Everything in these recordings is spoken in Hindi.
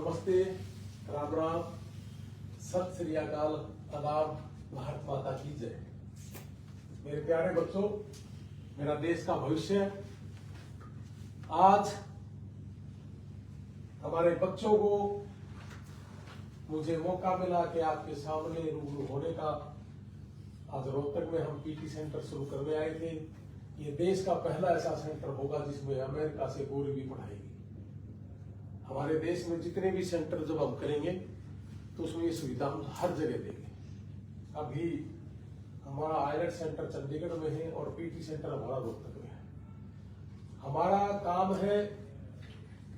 नमस्ते, राम राम, सत श्री अकाल, आदाब, भारत माता की जय। मेरे प्यारे बच्चों, मेरा देश का भविष्य, आज हमारे बच्चों को मुझे मौका मिला कि आपके सामने रूबरू होने का। आज रोहतक में हम पीटी सेंटर शुरू करने आए थे। ये देश का पहला ऐसा सेंटर होगा जिसमें अमेरिका से गोली भी पढ़ाएगी। हमारे देश में जितने भी सेंटर जब हम करेंगे तो उसमें ये सुविधा हम हर जगह देंगे। अभी हमारा आईलेट सेंटर चंडीगढ़ में है और पीटी सेंटर हमारा रोहतक में है। हमारा काम है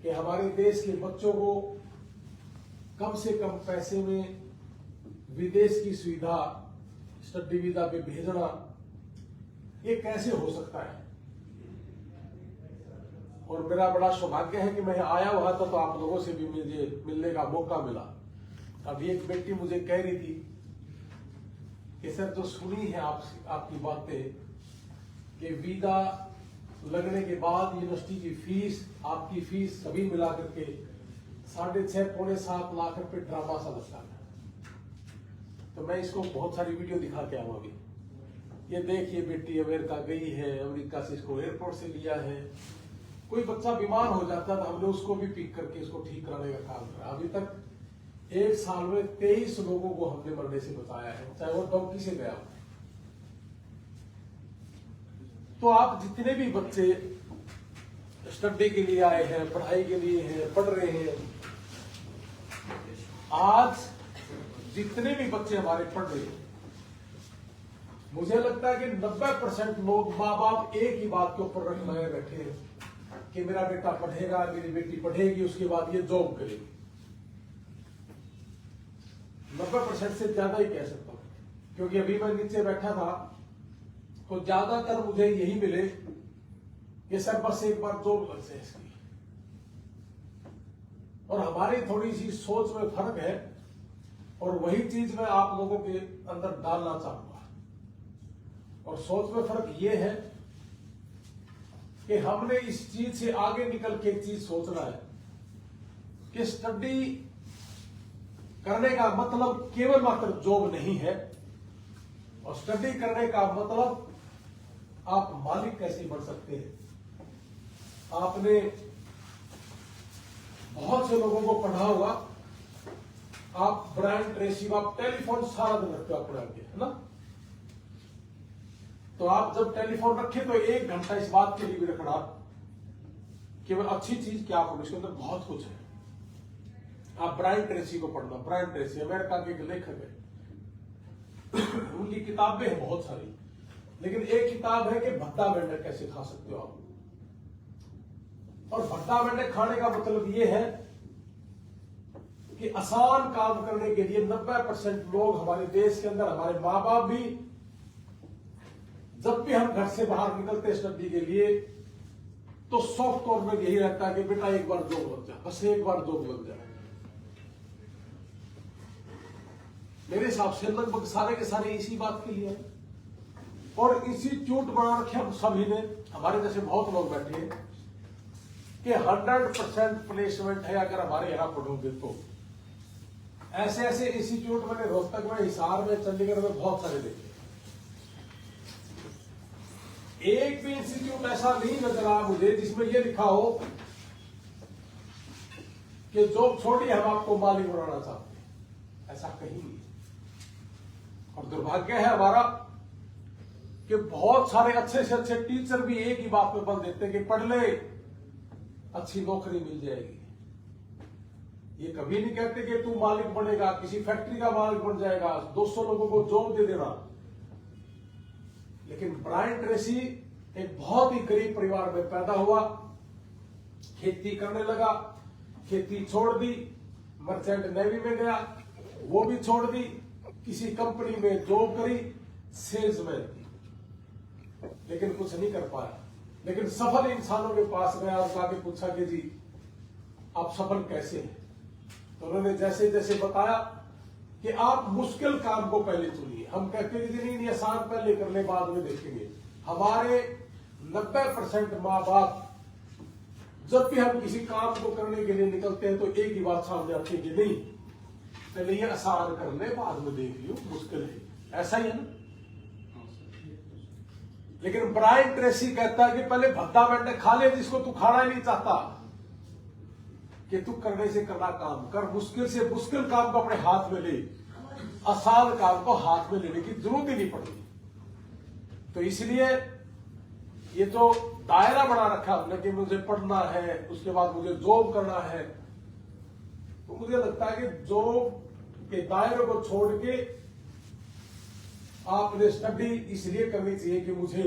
कि हमारे देश के बच्चों को कम से कम पैसे में विदेश की सुविधा, स्टडी वीजा पे भेजना, ये कैसे हो सकता है। और मेरा बड़ा सौभाग्य है कि मैं आया हुआ था तो आप लोगों से भी मुझे मिलने का मौका मिला। अभी एक बेटी मुझे कह रही थी कि सर, जो सुनी है आपकी बातें कि वीजा लगने के बाद यूनिवर्सिटी की फीस, आपकी फीस सभी मिला करके 6.5 पौने 7 लाख रुपए ड्रामा सा लगता है। तो मैं इसको बहुत सारी वीडियो दिखा के आऊँ। अभी ये देखिए, बेटी अमेरिका गई है, अमेरिका से इसको एयरपोर्ट से लिया है। कोई बच्चा बीमार हो जाता था, हमने उसको भी पिक करके इसको ठीक कराने का काम करा। अभी तक 1 साल में 23 लोगों को हमने मरने से बचाया है, चाहे वो डॉक्टर से गया हो। तो आप जितने भी बच्चे स्टडी के लिए आए हैं, पढ़ाई के लिए हैं, पढ़ रहे हैं, आज जितने भी बच्चे हमारे पढ़ रहे हैं, मुझे लगता है कि 90% लोग, माँ बाप एक ही बात के ऊपर रखने बैठे हैं कि मेरा बेटा पढ़ेगा, मेरी बेटी पढ़ेगी, उसके बाद ये जॉब करेगी। 90% से ज्यादा ही कह सकता हूं, क्योंकि अभी मैं नीचे बैठा था तो ज्यादातर मुझे यही मिले कि सर बस एक बार जॉब लग जाए इसकी। और हमारी थोड़ी सी सोच में फर्क है और वही चीज मैं आप लोगों के अंदर डालना चाहूंगा। और सोच में फर्क ये है कि हमने इस चीज से आगे निकल के एक चीज सोचना है कि स्टडी करने का मतलब केवल मात्र जॉब नहीं है, और स्टडी करने का मतलब आप मालिक कैसे बन सकते हैं। आपने बहुत से लोगों को पढ़ा होगा, आप ब्रायन ट्रेसी, आप टेलीफोन सारा दिन रखते हो अपने आगे, है ना। तो आप जब टेलीफोन रखे तो 1 घंटा इस बात के लिए भी रखना कि वह अच्छी चीज क्या करो, इसके अंदर बहुत कुछ है। आप ब्रायन ट्रेसी को पढ़ना। ब्रायन ट्रेसी अमेरिका के एक लेखक है, उनकी किताबें हैं बहुत सारी, लेकिन एक किताब है कि भट्टा वेंडर कैसे खा सकते हो आप। और भट्टा वेंडर खाने का मतलब यह है कि आसान काम करने के लिए 90% लोग हमारे देश के अंदर, हमारे माँ बाप भी, जब भी हम घर से बाहर निकलते स्टडी के लिए तो सॉफ्ट तौर में यही रहता है कि बेटा एक बार जॉब लग जाए, बस एक बार जॉब लग जाए। मेरे हिसाब से लगभग सारे के सारे इसी बात के लिए है। और इंस्टीट्यूट बना रखे हम सभी ने, हमारे जैसे बहुत लोग बैठे हैं कि 100% प्लेसमेंट है अगर हमारे यहां पढ़ोगे तो। ऐसे ऐसे इंस्टीट्यूट मैंने रोहतक में, हिसार में, चंडीगढ़ में बहुत सारे देखे। एक भी इंस्टीट्यूट ऐसा नहीं नजर आया मुझे जिसमें यह लिखा हो कि जॉब छोड़िए, हम आपको मालिक बनाना चाहते हैं। ऐसा कहीं नहीं। और दुर्भाग्य है हमारा कि बहुत सारे अच्छे से अच्छे टीचर भी एक ही बात पे बल देते हैं कि पढ़ ले, अच्छी नौकरी मिल जाएगी। ये कभी नहीं कहते कि तू मालिक बनेगा, किसी फैक्ट्री का मालिक बन जाएगा, 200 लोगों को जॉब दे देना। लेकिन ब्रायन ट्रेसी एक बहुत ही गरीब परिवार में पैदा हुआ, खेती करने लगा, खेती छोड़ दी, मर्चेंट नेवी में गया, वो भी छोड़ दी, किसी कंपनी में जॉब करी, सेल्समैन की, लेकिन कुछ नहीं कर पाया। लेकिन सफल इंसानों के पास गया और जाके पूछा कि जी आप सफल कैसे हैं। तो उन्होंने जैसे जैसे बताया कि आप मुश्किल काम को पहले चुनिए। हम कहते हैं कि नहीं, आसान पहले करने बाद में देखेंगे। हमारे 90% माँ बाप जब भी हम किसी काम को करने के लिए निकलते हैं तो एक ही बात सामने आती है कि नहीं पहले ये आसान कर ले बाद में देख लियो, मुश्किल है, ऐसा ही है ना। लेकिन ब्रायन ट्रेसी कहता है कि पहले भद्दा बैठने खा ले जिसको तू खाना ही नहीं चाहता, कि तू करने से करना काम कर, मुश्किल से मुश्किल काम को अपने हाथ में ले, आसान काम को हाथ में लेने की जरूरत ही नहीं पड़ती। तो इसलिए ये जो दायरा बना रखा हमने कि मुझे पढ़ना है, उसके बाद मुझे जॉब करना है, तो मुझे लगता है कि जॉब के दायरे को छोड़ के आपने स्टडी इसलिए करनी चाहिए कि मुझे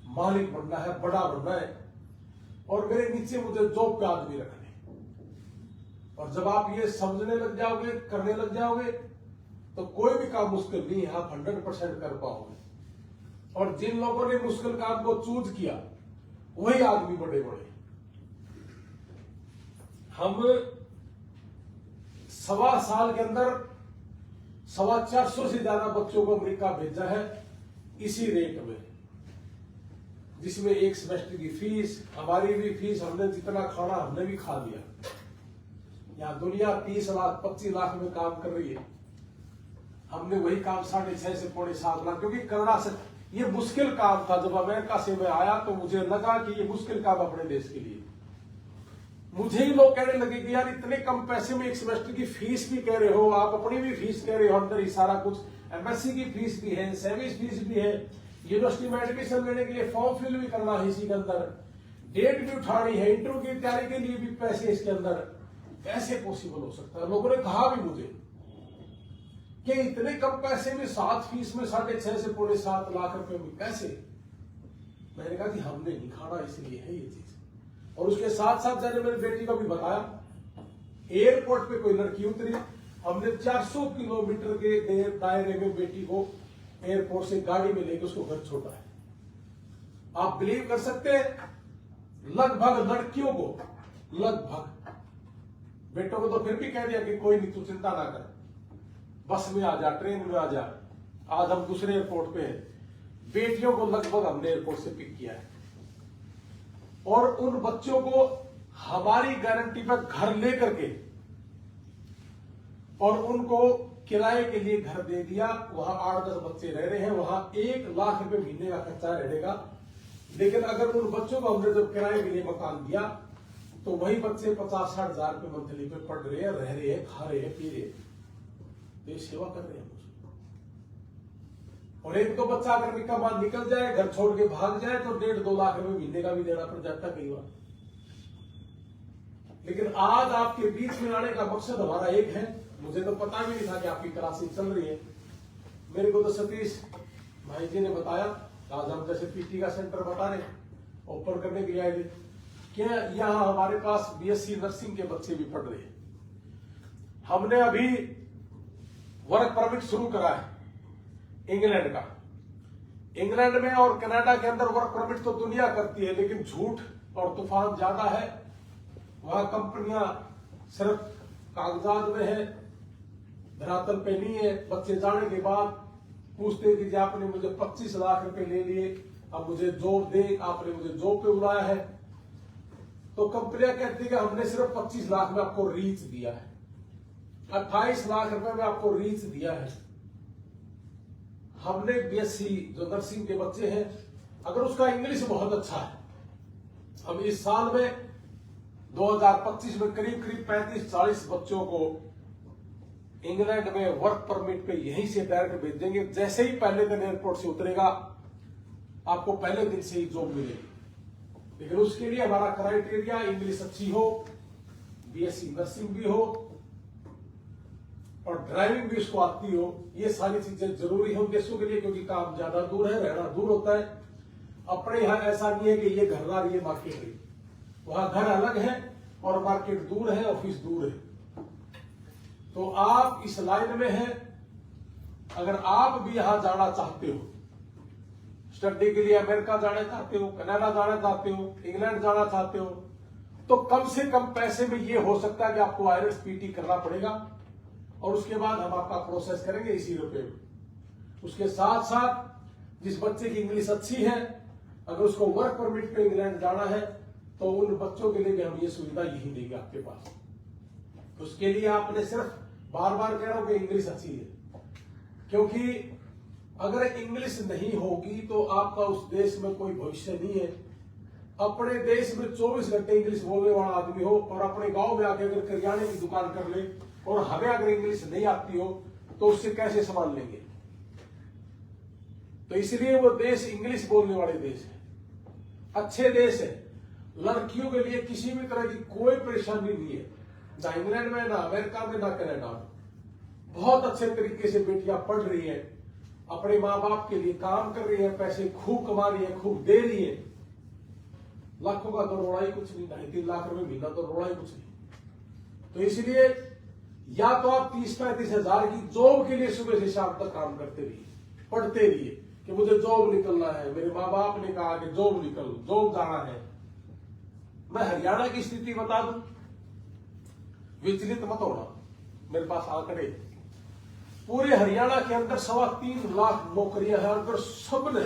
मालिक बनना है, बड़ा बनना है, और मेरे नीचे मुझे जॉब पे आदमी रखने। और जब आप ये समझने लग जाओगे, करने लग जाओगे, तो कोई भी काम मुश्किल नहीं है, आप 100% कर पाओगे। और जिन लोगों ने मुश्किल काम को चूज किया वही आदमी बड़े बड़े। हम 1.25 साल के अंदर 450 से ज्यादा बच्चों को अमेरिका भेजा है इसी रेट में, जिसमें एक सेमेस्टर की फीस, हमारी भी फीस, हमने जितना खाना हमने भी खा लिया। यहाँ दुनिया 30 लाख 25 लाख में काम कर रही है, हमने वही काम 6.5 से 7.5 लाख, क्योंकि करना से ये मुश्किल काम था। जब अमेरिका से मैं आया तो मुझे लगा कि ये मुश्किल काम अपने देश के लिए। मुझे ही लोग कहने लगे कि यार इतने कम पैसे में एक सेमेस्टर की फीस भी कह रहे हो, आप अपनी भी फीस कह रहे हो, अंदर ही सारा कुछ, एमएससी की फीस भी है, सर्विस फीस भी है, यूनिवर्सिटी में एडमिशन लेने के लिए फॉर्म फिल भी करना है इसी के अंदर, डेट भी उठानी है, इंटरव्यू की तैयारी के लिए भी पैसे इसके अंदर, कैसे पॉसिबल हो सकता है। लोगों ने कहा भी मुझे कि इतने कम पैसे में 7 फीस में 6.5 से 7.5 लाख रुपए में कैसे। मैंने कहा कि हमने नहीं खाना, इसलिए है ये चीज। और उसके साथ साथ मैंने मेरी बेटी को भी बताया, एयरपोर्ट पे कोई लड़की उतरी, हमने 400 किलोमीटर के दायरे में बेटी को एयरपोर्ट से गाड़ी में लेके उसको घर छोड़ा है। आप बिलीव कर सकते हैं, लगभग लड़कियों को, लगभग बेटों को तो फिर भी कह दिया कि कोई नहीं, तू चिंता ना कर, बस में आ जा, ट्रेन में आ जा, आज हम दूसरे एयरपोर्ट पे हैं। बेटियों को लगभग हमने एयरपोर्ट से पिक किया है, और उन बच्चों को हमारी गारंटी पर घर लेकर के और उनको किराए के लिए घर दे दिया। वहां 8-10 बच्चे रह रहे हैं, वहां 1 लाख रुपए महीने का खर्चा रहेगा। लेकिन अगर उन बच्चों को हमने जब किराए के लिए मकान दिया तो वही बच्चे 50-60 हजार रुपए मंथली पे पढ़ रहे हैं, रह रहे हैं, खा रहे हैं, पी रहे हैं, देश सेवा कर रहे हैं। और एक तो बच्चा अगर निकल जाए, घर छोड़ के भाग जाए, तो 1.5-2 लाख रुपए महीने का भी देना पड़ जाता है कई बार। लेकिन आज आपके बीच में आने का मकसद हमारा एक है। मुझे तो पता भी नहीं था कि आपकी क्लासेस चल रही है। मेरे को तो सतीश भाई जी ने बताया, आज हम जैसे पीटी का सेंटर बता रहे ओपन करने के लिए आए थे, क्या यहाँ हमारे पास बीएससी नर्सिंग के बच्चे भी पढ़ रहे हैं। हमने अभी वर्क परमिट शुरू करा है इंग्लैंड का। इंग्लैंड में और कनाडा के अंदर वर्क परमिट तो दुनिया करती है, लेकिन झूठ और तूफान ज्यादा है। वहां कंपनियां सिर्फ कागजात में है, धरातल पे नहीं है। बच्चे जाने के बाद पूछते कि आपने मुझे 25 लाख रुपए ले लिए, अब मुझे जॉब दे, आपने मुझे जॉब पे बुलाया है। तो कंपनियां कहती है कि हमने सिर्फ 25 लाख में आपको रीच दिया है, 28 लाख रुपए में आपको रीच दिया है। हमने बीएससी जो नर्सिंग के बच्चे हैं, अगर उसका इंग्लिश बहुत अच्छा है, हम इस साल में 2025 में करीब 35-40 बच्चों को इंग्लैंड में वर्क परमिट पे यहीं से डायरेक्ट भेज देंगे। जैसे ही पहले दिन एयरपोर्ट से उतरेगा, आपको पहले दिन से ही जॉब मिलेगी। लेकिन उसके लिए हमारा क्राइटेरिया इंग्लिश अच्छी हो, बीएससी नर्सिंग भी हो और ड्राइविंग भी उसको आती हो। ये सारी चीजें जरूरी है उन देशों के लिए, क्योंकि काम ज्यादा दूर है, रहना दूर होता है। अपने यहां ऐसा नहीं है कि ये घरदार ये मार्केट है, वहां घर अलग है और मार्केट दूर है, ऑफिस दूर है। तो आप इस लाइन में हैं, अगर आप भी यहां जाना चाहते हो, स्टडी के लिए अमेरिका जाना चाहते हो, कनाडा जाना चाहते हो, इंग्लैंड जाना चाहते हो, तो कम से कम पैसे में ये हो सकता है कि आपको आईएलटीएस पीटी करना पड़ेगा, और उसके बाद हम आपका प्रोसेस करेंगे इसी रुपए में। उसके साथ साथ जिस बच्चे की इंग्लिश अच्छी है, अगर उसको वर्क परमिट पे इंग्लैंड जाना है, तो उन बच्चों के लिए भी हम ये सुविधा यही देंगे आपके पास। उसके लिए आपने सिर्फ बार बार कह रहा हूं कि इंग्लिश अच्छी है, क्योंकि अगर इंग्लिश नहीं होगी तो आपका उस देश में कोई भविष्य नहीं है। अपने देश में 24 घंटे इंग्लिश बोलने वाला आदमी हो और अपने गांव में आके अगर करियाने की दुकान कर ले और हमें अगर इंग्लिश नहीं आती हो तो उससे कैसे संभाल लेंगे। तो इसलिए वो देश इंग्लिश बोलने वाले देश है, अच्छे देश है। लड़कियों के लिए किसी भी तरह की कोई परेशानी नहीं है, ना इंग्लैंड में, ना अमेरिका में, ना कनाडा में। बहुत अच्छे तरीके से बेटियां पढ़ रही है, अपने माँ बाप के लिए काम कर रही है, पैसे खूब कमा रही है, खूब दे रही है। लाखों का तो रोड़ा ही कुछ नहीं, 2.5-3 लाख रुपए महीना तो रोड़ा ही कुछ नहीं। तो इसलिए या तो आप 30-35 हजार की जॉब के लिए सुबह से शाम तक काम करते रहिए, पढ़ते रहिए कि मुझे जॉब निकलना है, मेरे माँ बाप ने कहा कि जॉब निकल, जॉब जाना है। मैं हरियाणा की स्थिति बता दूं, विचलित मत होना, मेरे पास आंकड़े, पूरे हरियाणा के अंदर 3.25 लाख नौकरियां हैं। अगर सबने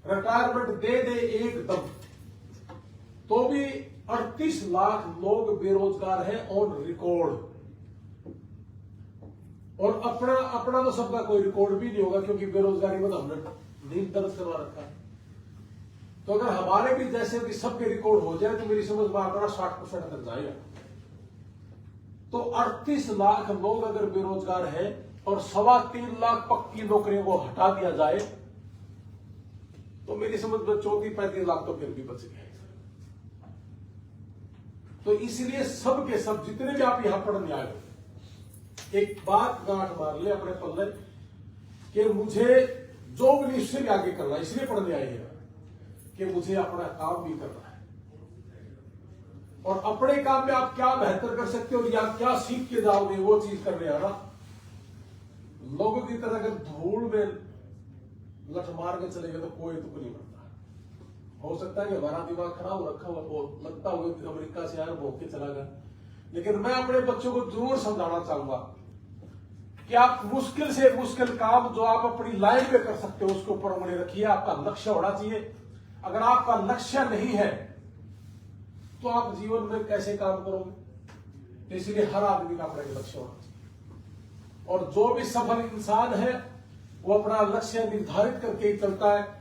रिटायरमेंट दे दे एकदम तो भी 38 लाख लोग बेरोजगार हैं ऑन रिकॉर्ड। और अपना तो सबका कोई रिकॉर्ड भी नहीं होगा, क्योंकि बेरोजगारी में तो हमने नींद दर्ज करवा रखा है। तो अगर हमारे भी जैसे कि सबके रिकॉर्ड हो जाए तो मेरी समझ में आंकड़ा 60% तक जाएगा। तो 38 लाख लोग अगर बेरोजगार हैं और 3.25 लाख पक्की नौकरियों को हटा दिया जाए तो मेरी समझ में 34-35 लाख तो फिर भी बच गए। तो इसलिए सब के सब जितने भी आप यहां पढ़ने आए हो, एक बात गांठ मार ले अपने पल्ले कि मुझे जो भी इससे भी आगे करना है, इसलिए पढ़ने आए हैं कि मुझे अपना काम भी करना है। और अपने काम में आप क्या बेहतर कर सकते हो या क्या सीख के जाओगे वो चीज करने आना। लोगों की तरह अगर धूल में लठ मार के चलेगा तो कोई तुक नहीं बनता। हो सकता है कि हमारा दिमाग खराब रखा हुआ, वो लगता हुआ कि अमेरिका से आया भोग के चला गया। लेकिन मैं अपने बच्चों को जरूर समझाना चाहूंगा कि आप मुश्किल से मुश्किल काम जो आप अपनी लाइफ में कर सकते हो उसके ऊपर उंगली रखिए। आपका लक्ष्य होना चाहिए। अगर आपका लक्ष्य नहीं है तो आप जीवन में कैसे काम करोगे। तो इसलिए हर आदमी का अपना लक्ष्य होना चाहिए। और जो भी सफल इंसान है वो अपना लक्ष्य निर्धारित करके ही चलता है।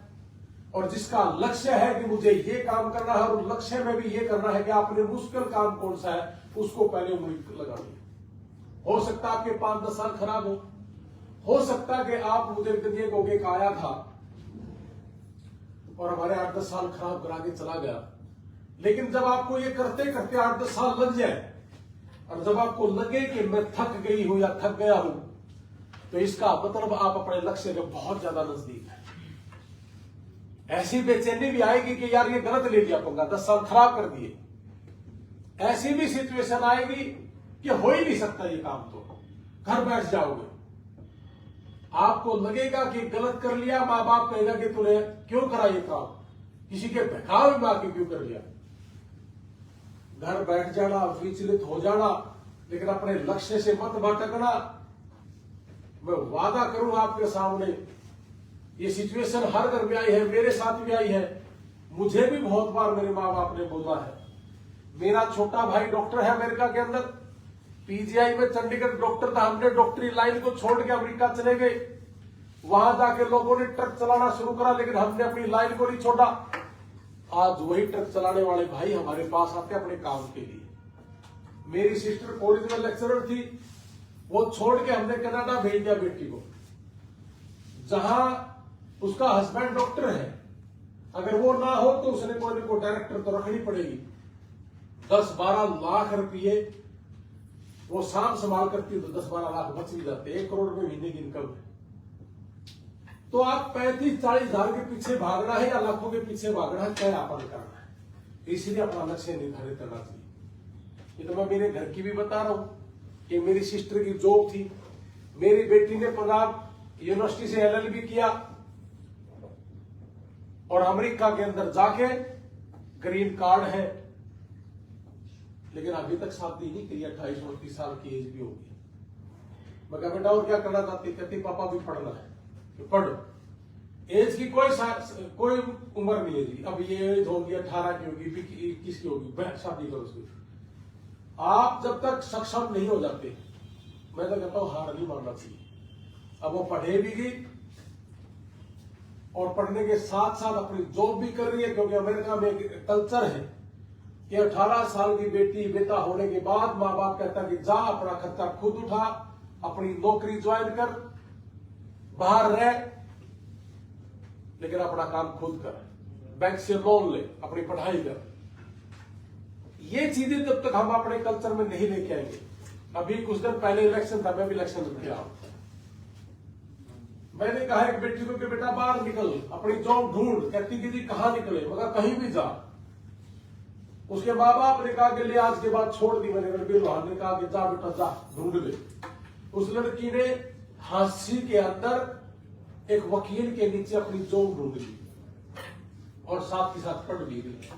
और जिसका लक्ष्य है कि मुझे ये काम करना है और लक्ष्य में भी ये करना है कि आपने मुश्किल काम कौन सा है उसको पहले उंगली लगानी है। हो सकता है आपके 5-10 साल खराब हो सकता है कि आप मुझे गदिए गोगे का आया था और हमारे 8-10 साल खराब करा के चला गया। लेकिन जब आपको ये करते करते 8-10 साल लग जाए और जब आपको लगे कि मैं थक गई हूं या थक गया हूं तो इसका मतलब आप अपने लक्ष्य के बहुत ज्यादा नजदीक है। ऐसी बेचैनी भी आएगी कि यार ये गलत ले लिया पंगा, 10 साल खराब कर दिए। ऐसी भी सिचुएशन आएगी कि हो ही नहीं सकता ये काम, तो घर बैठ जाओगे। आपको लगेगा कि गलत कर लिया, माँ बाप कहेगा कि तूने क्यों करा ये काम, किसी के बहकावे में आके क्यों कर लिया। घर बैठ जाना, विचलित हो जाना, लेकिन अपने लक्ष्य से मत भटकना। मैं वादा करूं आपके सामने, ये सिचुएशन हर घर में आई है, मेरे साथ भी आई है। मुझे भी बहुत बार मेरे माँ बाप ने बोला है। मेरा छोटा भाई डॉक्टर है अमेरिका के अंदर, पीजीआई में चंडीगढ़ डॉक्टर था। हमने डॉक्टरी लाइन को छोड़ के अमेरिका चले गए। वहां जाके लोगों ने ट्रक चलाना शुरू करा, लेकिन हमने अपनी लाइन को नहीं छोड़ा। आज वही ट्रक चलाने वाले भाई हमारे पास आते अपने काम के लिए। मेरी सिस्टर कॉलेज में लेक्चरर थी, वो छोड़ के हमने कनाडा भेज दिया बेटी को, जहां उसका हस्बैंड डॉक्टर है। अगर वो ना हो तो उसने कोई को डायरेक्टर तो रखनी पड़ेगी। 10-12 लाख रुपये वो सांप संभाल करती तो 10-12 लाख बच भी जाते। 1 करोड़ रुपए महीने की इनकम है। तो आप 35-40 हजार के पीछे भागना है या लाखों के पीछे भागना है, क्या आपन करना है। इसलिए अपना लक्ष्य निर्धारित करना चाहिए। ये तो मैं मेरे घर की भी बता रहा हूं कि मेरी सिस्टर की जॉब थी। मेरी बेटी ने पंजाब यूनिवर्सिटी से LLB किया और अमेरिका के अंदर जाके ग्रीन कार्ड है, लेकिन अभी तक शादी नहीं की। 28-29 साल की एज भी होगी। मैं कहा बेटा और क्या करना चाहती, कहती पापा भी पढ़ना है। तो पढ़। एज की कोई उम्र नहीं है जी। अब ये एज होगी 18 की होगी 21 की होगी, शादी करो उसकी। आप जब तक सक्षम नहीं हो जाते, मैं तो कहता हूं हार नहीं मानना चाहिए। अब वो पढ़ेगी और पढ़ने के साथ साथ अपनी जॉब भी कर रही है, क्योंकि अमेरिका में एक कल्चर है कि 18 साल की बेटा होने के बाद माँ बाप कहता है कि जा अपना खर्चा खुद उठा, अपनी नौकरी ज्वाइन कर, बाहर रह, लेकिन अपना काम खुद कर, बैंक से लोन ले, अपनी पढ़ाई कर। ये चीजें जब तक हम अपने कल्चर में नहीं लेके आएंगे। अभी कुछ दिन पहले इलेक्शन था, मैं भी इलेक्शन में गया। मैंने कहा एक बेटी को कि बेटा बाहर निकल, अपनी जॉब ढूंढ। कहती कि जी कहां निकले, मगर कहीं भी जा। उसके माँ बाप ने कहा कि ले आज के बाद छोड़ दी। मैंने ने कहा कि जा बेटा जा ढूंढ ले। उस लड़की ने हांसी के अंदर एक वकील के नीचे अपनी जॉब ढूंढ ली और साथ ही साथ पढ़ भी ली।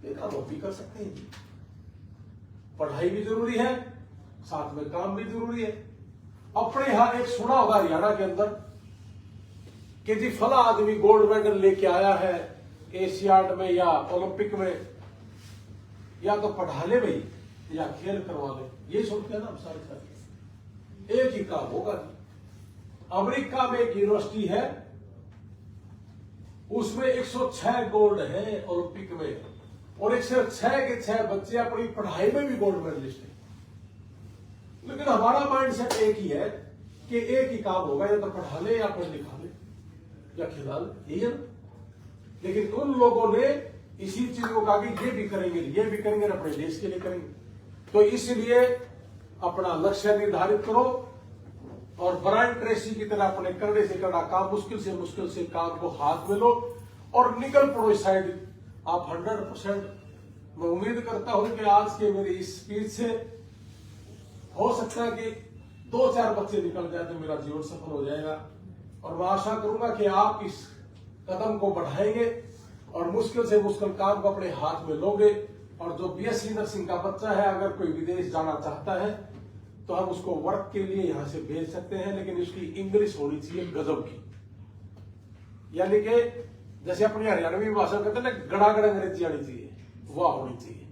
देखा वो भी कर सकते हैं। पढ़ाई भी जरूरी है, साथ में काम भी जरूरी है। अपने यहां एक सुना होगा हरियाणा के अंदर कि जी फला आदमी गोल्ड मेडल लेके आया है एशियाड में या ओलंपिक में, या तो पढ़ा ले भाई या खेल करवा ले। ये सोचते हैं ना हम सारे। एक ही काम होगा। अमेरिका में एक यूनिवर्सिटी है, उसमें 106 गोल्ड है ओलंपिक में, और 106 के 6 बच्चे अपनी पढ़ाई में भी गोल्ड मेडलिस्ट है। लेकिन हमारा माइंडसेट एक ही है कि एक ही काम होगा, या तो पढ़ा ले या पढ़ लिखा ले या खिला ले, यही है ना। लेकिन उन लोगों ने इसी चीज को कहा कि ये भी करेंगे, ये भी करेंगे, अपने देश के लिए करेंगे। तो इसलिए अपना लक्ष्य निर्धारित करो और ब्रायन ट्रेसी की तरह अपने करने से करना काम, मुश्किल से काम को हाथ में लो और निकल पड़ो इस साइड। आप 100%, मैं उम्मीद करता हूं कि आज के मेरी इस स्पीच से हो सकता है कि 2-4 बच्चे निकल जाए तो मेरा जीवन सफल हो जाएगा। और मैं आशा करूंगा कि आप इस कदम को बढ़ाएंगे और मुश्किल से मुश्किल काम को अपने हाथ में लोगे। और जो बीएससी नर्सिंग का बच्चा है, अगर कोई विदेश जाना चाहता है तो हम उसको वर्क के लिए यहां से भेज सकते हैं, लेकिन उसकी इंग्लिश होनी चाहिए गजब की। यानी कि जैसे अपनी हरियाणवी भाषा कहते हैं ना, गड़ागड़ अंग्रेजी आनी चाहिए, वह होनी चाहिए।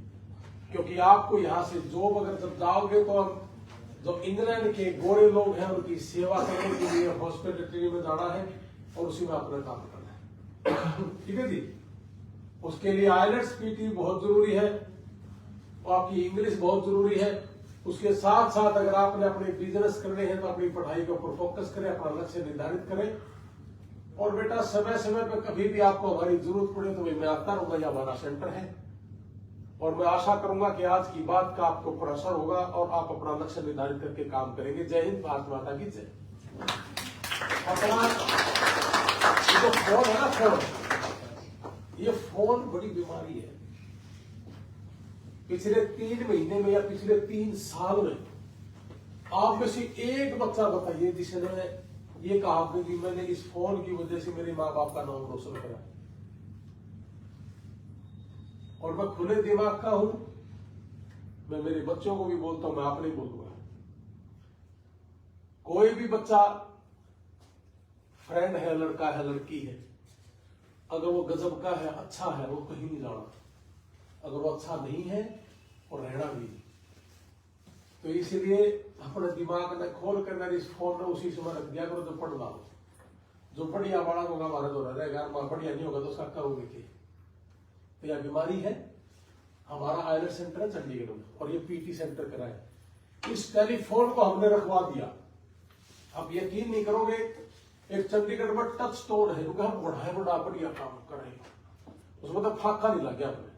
क्योंकि आपको यहां से जॉब अगर जब जाओगे तो हम जो इंग्लैंड के गोरे लोग हैं उनकी सेवा करने के लिए हॉस्पिटलिटी में जाना है और उसी में अपना काम करना है। ठीक है जी। उसके लिए आइलेट्स पीटी बहुत जरूरी है और आपकी इंग्लिश बहुत जरूरी है। उसके साथ साथ अगर आपने अपने बिजनेस करने हैं तो अपनी पढ़ाई के ऊपर फोकस करें, अपना लक्ष्य निर्धारित करें। और बेटा समय समय पर कभी भी आपको हमारी जरूरत पड़े तो मैं आता रहूंगा, यह हमारा सेंटर है। और मैं आशा करूंगा कि आज की बात का आपको प्रसर होगा और आप अपना लक्ष्य निर्धारित करके काम करेंगे। जय हिंद, भारत माता की जय। अपना ये जो फोन है ना, फोन, ये फोन बड़ी बीमारी है। पिछले 3 महीने में या पिछले 3 साल में आप में से एक बच्चा बताइए जिसने ये कहा कि मैंने इस फोन की वजह से मेरे माँ बाप का नाम रोशन करा। और मैं खुले दिमाग का हूं, मैं मेरे बच्चों को भी बोलता हूं, मैं आपने बोलूंगा। कोई भी बच्चा फ्रेंड है, लड़का है, लड़की है, अगर वो गजब का है, अच्छा है, वो कहीं नहीं जाना। अगर वो अच्छा नहीं है और रहना भी नहीं। तो इसलिए अपने दिमाग में खोल कर इस फोन में उसी समय रख दिया करो जो पढ़ रहा हो। जो बढ़िया बड़ा होगा हमारे तो रहेगा, बढ़िया नहीं होगा तो उसका करोगे क्या? तो यह बीमारी है। हमारा आइलेट सेंटर है चंडीगढ़ में और ये पीटी सेंटर करा है। इस टेलीफोन को हमने रखवा दिया। आप यकीन नहीं करोगे, एक चंडीगढ़ में टच स्टोन है, क्योंकि हम बढ़िया काम करेंगे, उसमें तो फाका नहीं लग गया हमें।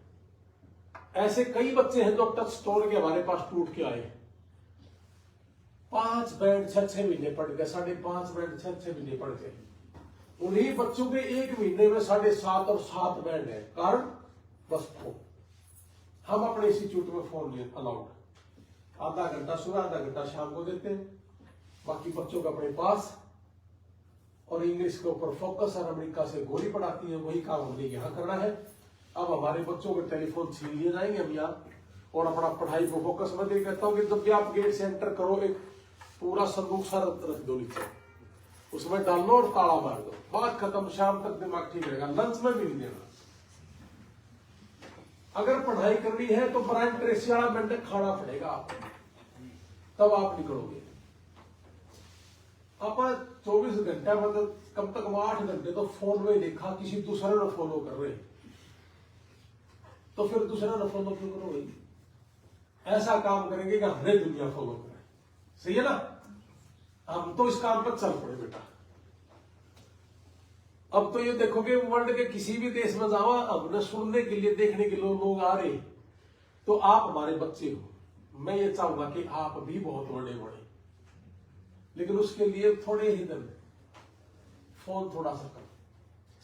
ऐसे कई बच्चे हैं जो टच स्टोन के हमारे पास टूट के आए। 5 बैंड 6 महीने पढ़ गए, 5.5 बैंड 6 महीने पढ़ गए। उन्हीं बच्चों के 1 महीने में 7.5 और 7 बैंड है। कारण बस फोन। हम अपने इंस्टीट्यूट में फोन नहीं अलाउड। आधा घंटा सुबह, आधा घंटा शाम को देते हैं, बाकी बच्चों को अपने पास। और इंग्लिश के ऊपर फोकस। और अमेरिका से गोली पढ़ाती है, वही काम हमने यहाँ करना है। अब हमारे बच्चों के टेलीफोन छीन लिए जाएंगे हम यहाँ, और अपना पढ़ाई को फोकस। मैं कहता हूँ कि जब भी आप गेट से एंटर करो, एक पूरा संदूक सा रख दो नीचे, उसमें डाल लो और ताला मार दो, बात खत्म, शाम तक दिमाग ठीक रहेगा, लंच में भी नहीं देना। अगर पढ़ाई करनी है तो ब्रांड ट्रेसी वाला मेंढक खाना पड़ेगा आपको, तब आप निकलोगे। आप 24 घंटे मतलब कम तक 8 घंटे तो फोन में देखा, किसी दूसरे ने फॉलो कर रहे, तो फिर दूसरा ने फॉलो क्यों करो भाई? ऐसा काम करेंगे कि हमें दुनिया फॉलो करे, सही है ना? हम तो इस काम पर चल पड़े बेटा। अब तो ये देखोगे वर्ल्ड के किसी भी देश में जाओ, हमने सुनने के लिए देखने के लिए लोग आ रहे, तो आप हमारे बच्चे हो, मैं ये चाहूंगा कि आप भी बहुत बड़े बड़े, लेकिन उसके लिए थोड़े ही दिन फोन थोड़ा सा कम,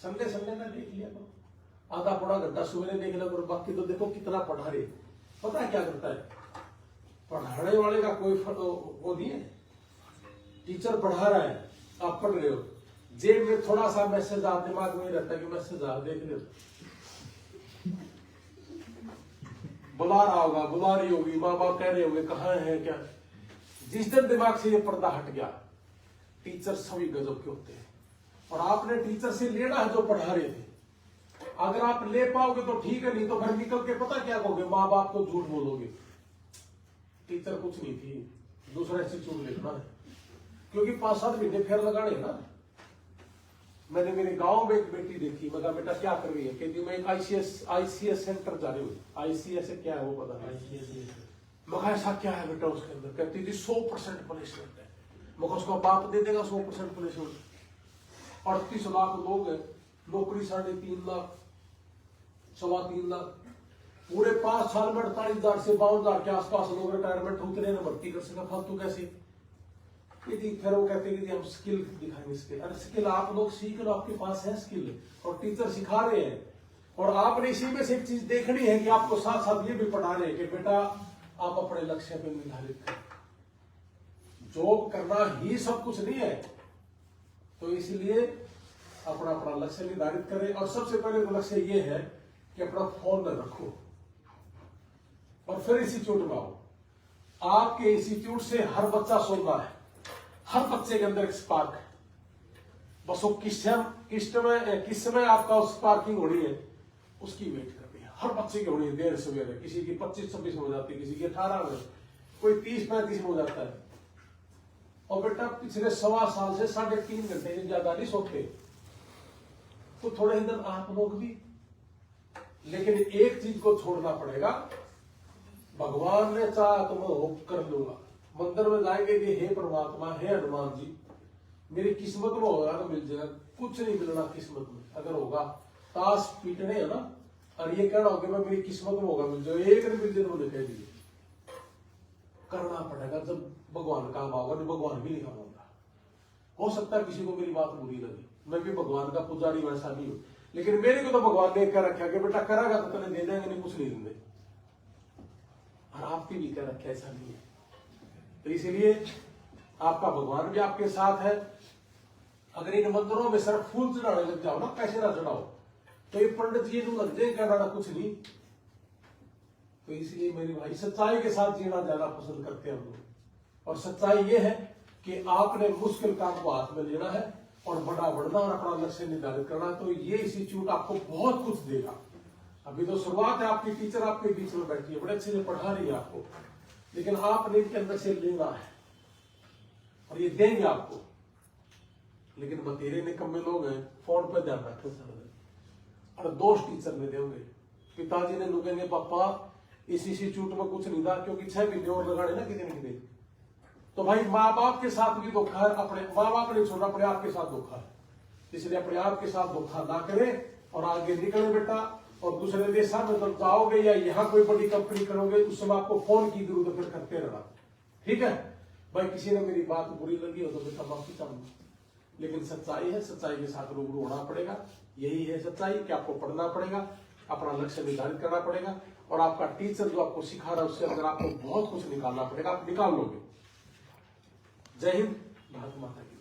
संडे संडे में देख लिया करो, आधा पौड़ा घंटा सुबह देख लिया करो। बाकी तो देखो कितना पढ़ा रहे, पता है क्या करता है? पढ़ाने वाले का कोई वो नहीं है, टीचर पढ़ा रहा है, आप पढ़ रहे हो, जेब में थोड़ा सा मैसेज आप दिमाग में रहता है कि मैसेज आ, देख रहे हो, बुला रहा होगा, बुला रही होगी, माँ बाप कह रहे होंगे कहाँ है क्या। जिस दिन दिमाग से ये पर्दा हट गया, टीचर सभी गजब के होते हैं। और आपने टीचर से लेना है जो पढ़ा रहे थे, अगर आप ले पाओगे तो ठीक है, नहीं तो घर निकल के पता क्या कहोगे? माँ बाप को झूठ बोलोगे, टीचर कुछ नहीं थी, दूसरा इंस्टीट्यूट लिखना है, क्योंकि 5-7 महीने फिर लगाने ना। मैंने मेरे गांव में एक बेटी देखी, मगर बेटा क्या कर रही है? कहती मैं एक आईसीएस सेंटर जा रही हूँ। आईसीएस क्या है वो पता नहीं, मगर ऐसा क्या है बेटा उसके अंदर? कहती थी 100% प्लेसमेंट है, मगर उसका बाप दे देगा 100% प्लेसमेंट। 38 लाख लोग हैं, नौकरी 3.5 लाख, 3.25 लाख, पूरे 5 साल में 48,000 से 52,000 के आसपास लोग रिटायरमेंट उतरे न भर्ती कर सका फालतू कैसे? फिर वो कहते हैं कि हम स्किल दिखाएंगे, स्किल। अरे स्किल आप लोग सीख लो, आपके पास है स्किल, और टीचर सिखा रहे हैं, और आपने इसी में से एक चीज देखनी है कि आपको साथ साथ ये भी पढ़ा रहे हैं कि बेटा आप अपने लक्ष्य पे निर्धारित करें। जॉब करना ही सब कुछ नहीं है, तो इसलिए अपना अपना लक्ष्य निर्धारित करें। और सबसे पहले तो लक्ष्य ये है कि अपना फोन न रखो, और फिर इंस्टीट्यूट में आओ। आपके इंस्टीट्यूट से हर बच्चा सुन रहा है, हर बच्चे के अंदर एक स्पार्क है, बस वो किस समय आपका स्पार्किंग होनी है उसकी वेट करनी है। हर बच्चे की होनी है देर सवेरे, किसी की 25-26 में हो जाती है, किसी की 18 में, कोई 30-35 में हो जाता है। और बेटा पिछले 1.25 साल से 3.5 घंटे से ज्यादा नहीं सोते, तो थोड़े ही दिन आप लोग भी। लेकिन एक चीज को छोड़ना पड़ेगा, भगवान ने चाहा तो मैं होप कर लूंगा। मंदिर में जाएंगे कि हे परमात्मा, हे हनुमान जी, मेरी किस्मत में होगा तो मिल जाएगा, कुछ नहीं मिलना किस्मत में। अगर होगा ताश पीटने है ना, और ये कहना होगा मैं मेरी किस्मत में होगा मिल जाएगा, एक दिन मिल जाए तो कह दीजिए, करना पड़ेगा। जब भगवान काम आओगा तो भगवान भी नहीं होगा। हो सकता है किसी को मेरी बात बुरी लगे, मैं भी भगवान का पुजारी वैसा नहीं हूं, लेकिन मेरे को तो भगवान ने कह रखा कि बेटा करेगा तो तेने दे देंगे, नहीं कुछ नहीं देंगे। और आपकी भी कह रखा ऐसा नहीं है, तो इसलिए आपका भगवान भी आपके साथ है। अगर इन मंदिरों में सिर्फ फूल चढ़ाने लग जाओ ना, पैसे ना चढ़ाओ, तो ये पंडित जी लग जाए कहना कुछ नहीं। तो इसलिए मेरे भाई सच्चाई के साथ जीना ज्यादा पसंद करते हैं हम लोग। और सच्चाई ये है कि आपने मुश्किल काम को हाथ में लेना है और बड़ा बढ़ना और अपना लक्ष्य निर्धारित करना है। तो ये इंस्टीट्यूट आपको बहुत कुछ देगा। अभी तो शुरुआत है, आपकी टीचर आपके बीच में बैठी है, बड़े अच्छे से पढ़ा रही है आपको, लेकिन आपने इनके अंदर से लेना है और ये देंगे आपको। लेकिन बतेरे निकम्मे लोग हैं, फोन पर ध्यान रखें सर, और दोष टीचर ने देंगे। पिताजी ने लुकेंगे पापा इस इंस्टीट्यूट में कुछ नहीं था, क्योंकि 6 महीने और लगाने ना किसी न किसी। तो भाई माँ बाप के साथ भी धोखा है, अपने माँ बाप ने छोड़ा, अपने आप के साथ धोखा है। इसलिए अपने आप के साथ धोखा ना करें और आगे निकले बेटा। और दूसरे देशों में जब जाओगे या यहाँ कोई बड़ी कंपनी करोगे, उस समय आपको फोन की जरूरत फिर करते रहना, ठीक है भाई। किसी ने मेरी बात बुरी लगी हो तो बेटा माफी चाहूंगा, लेकिन सच्चाई है, सच्चाई के साथ रूबरू होना पड़ेगा। यही है सच्चाई कि आपको पढ़ना पड़ेगा, अपना लक्ष्य निर्धारित करना पड़ेगा, और आपका टीचर जो आपको सिखा रहा है उससे अगर आपको बहुत कुछ निकालना पड़ेगा, आप निकाल लोगे। जय हिंद, भारत माता की।